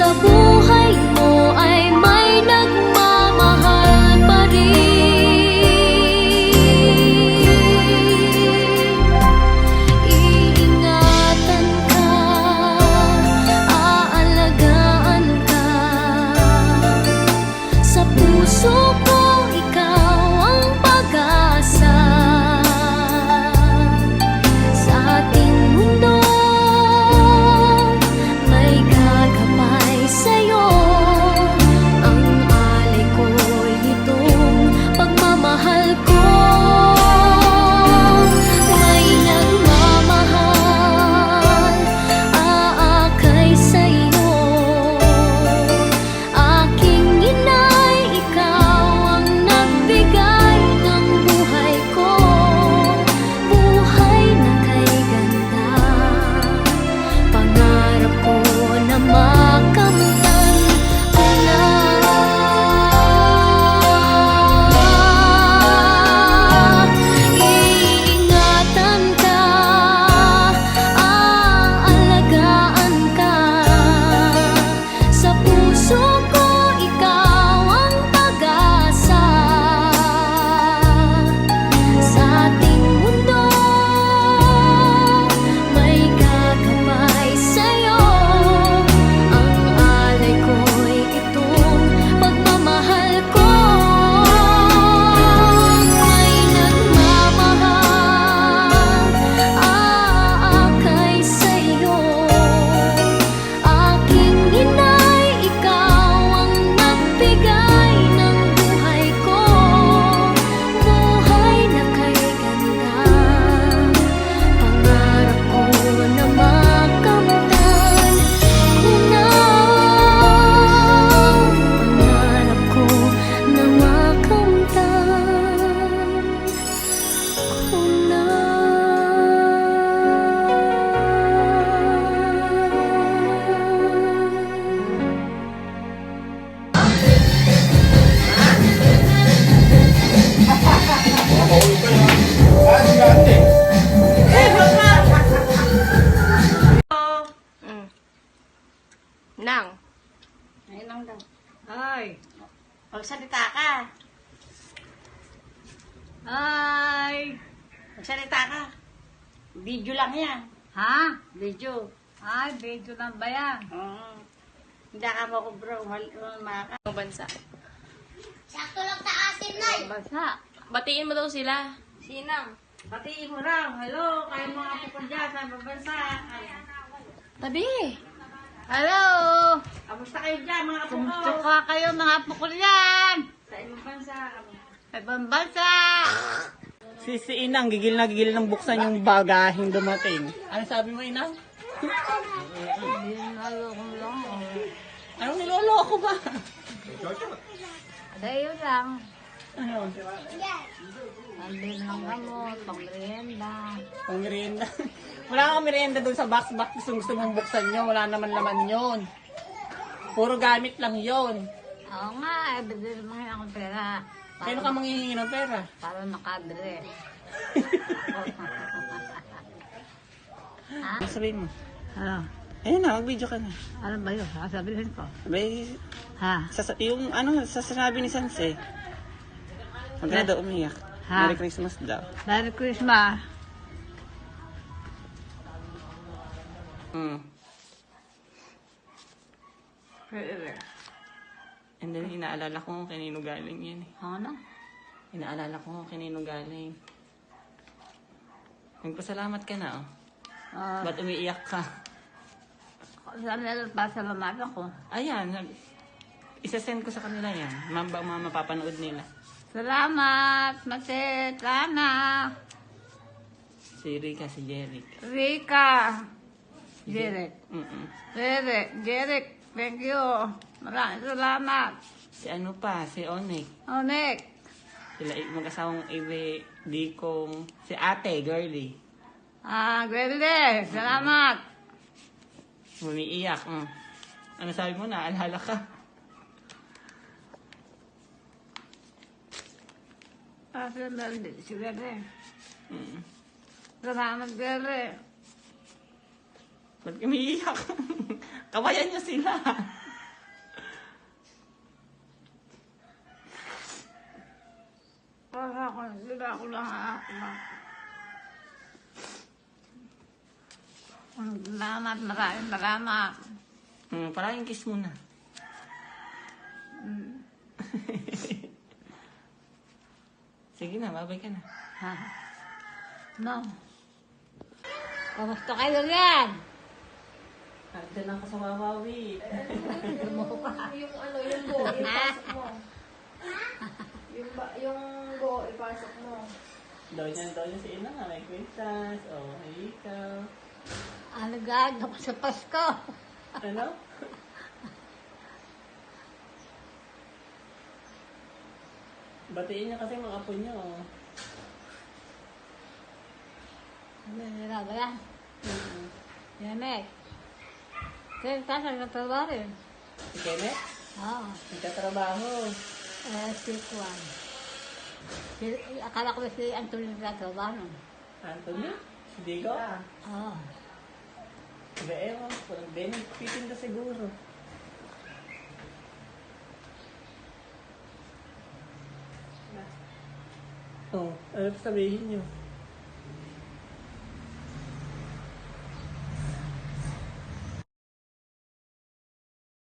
sa buhay mo ay may nagmamahal pa rin. Iingatan ka, aalagaan ka. Sa puso ko ikaw ang pag-asa. Sa ating mundo may gagabay sa'yo. Ang alay ko'y itong pagmamahal ko. May nagmamahal, aakay sa'yo. Aking inay, ikaw ang nagbigay ng buhay ko. Buhay na kay ganda, pangarap ko na makamtan ko na. Iingatan ka, aalagaan ka. Sa puso ko ikaw ang pag-asa. Sa ating mundo may gagabay sa'yo. Ang alay ko'y itong pagmamahal ko. May nagmamahal, aakay sa'yo. Aking inay, ikaw ang nagbigay ng buhay ko. Buhay na kay ganda, pangarap ko na makamtan ko na. Pangarap ko na makamtan ko na. Nang, Ayun lang daw. ay, Magsalita ka. ay, Magsalita ka. Video lang yan. ha? Video. Ay, video lang ba yan? Oo. Hindi ka mo ko bro. Maka. Ang bansa. Sakto lang taasin, Nay. Bansa. Batiin mo daw sila. Sinang? Batiin mo raw. Hello. Kayo mga po dyan sa bansa. Tabi. Hello. Kamusta kayo dyan mga po ko? Kumusta kayo mga pukulyan? Sa ibang bansa. Sa ibang bansa. Si Inang, gigil na gigil ng buksan yung bagahing dumating. Ano sabi mo, Inang? Naloko lang. Anong niloloko ba? Sa'yo lang. Ano? Andin lang gamot, pang-merienda. Pang merienda. Wala kang merienda doon sa box. Bakit gusto mong buksan nyo? Wala naman laman yun. Puro gamit lang yun. Oo nga, bigyan mo akong pera. Kaya ka manghihingi ng pera. Para makabili. Ha? Ano sabihin mo? Ano? Ayun na, mag-video ka na. Ano ba yun? Sasabihin ko. Abay, Ha? yung ano, sa sinabi ni Sanse. Huwag ka na daw umiyak. Ha? Merry Christmas daw. Merry Christmas. Hmm. And then, inaalala ko kung kanino galing yan eh. Ano? Inaalala ko kung kanino galing. Nagpasalamat ka na, oh. Ba't umiiyak ka? Saan nila pasalamatan ko? Ayan, isa-send ko sa kanila yan. Mga mapapanood nila. Salamat, Matit, Lana, Si Rika, si Jeric. Rika, Jeric. Mm-mm. Jeric, thank you. Maraming salamat. Si ano pa, si Onek. Onek, Sila mag-asawang Iwe, Dikong, si ate, girly. Gwelde, salamat. Umiiyak. Ano sabi mo na? Alala ka? Si Gwelde. Salamat, Gwelde. Ba't umiiyak? Kawayan niyo sila. Para ako, sila ako lang ako. Salamat, maraming salamat. Parang kiss muna. Sige na, babay ka na. Ha? No. Kamusta kayo yan? Doon ako sa Wawawi. Yung ano, yung go, ipasok mo. Yung go, ipasok mo. Daw niya si Ina nga, may kwintas. Oh, ay ikaw. Ano gag, sa Pasko? Ano? Batiin niya kasi mga apo niyo. Oh. Ano nila ba yan? Yan eh. Kaya kasi nagtatrabaho rin. Si Kenneth, Oo. nagtatrabaho. Si Juan. Akala ko si Antonio nagtatrabaho nun. Anthony? Si Digo? Oo. Hindi, ewan ko. Nagpitinda siguro. Oh, ano sabihin niyo?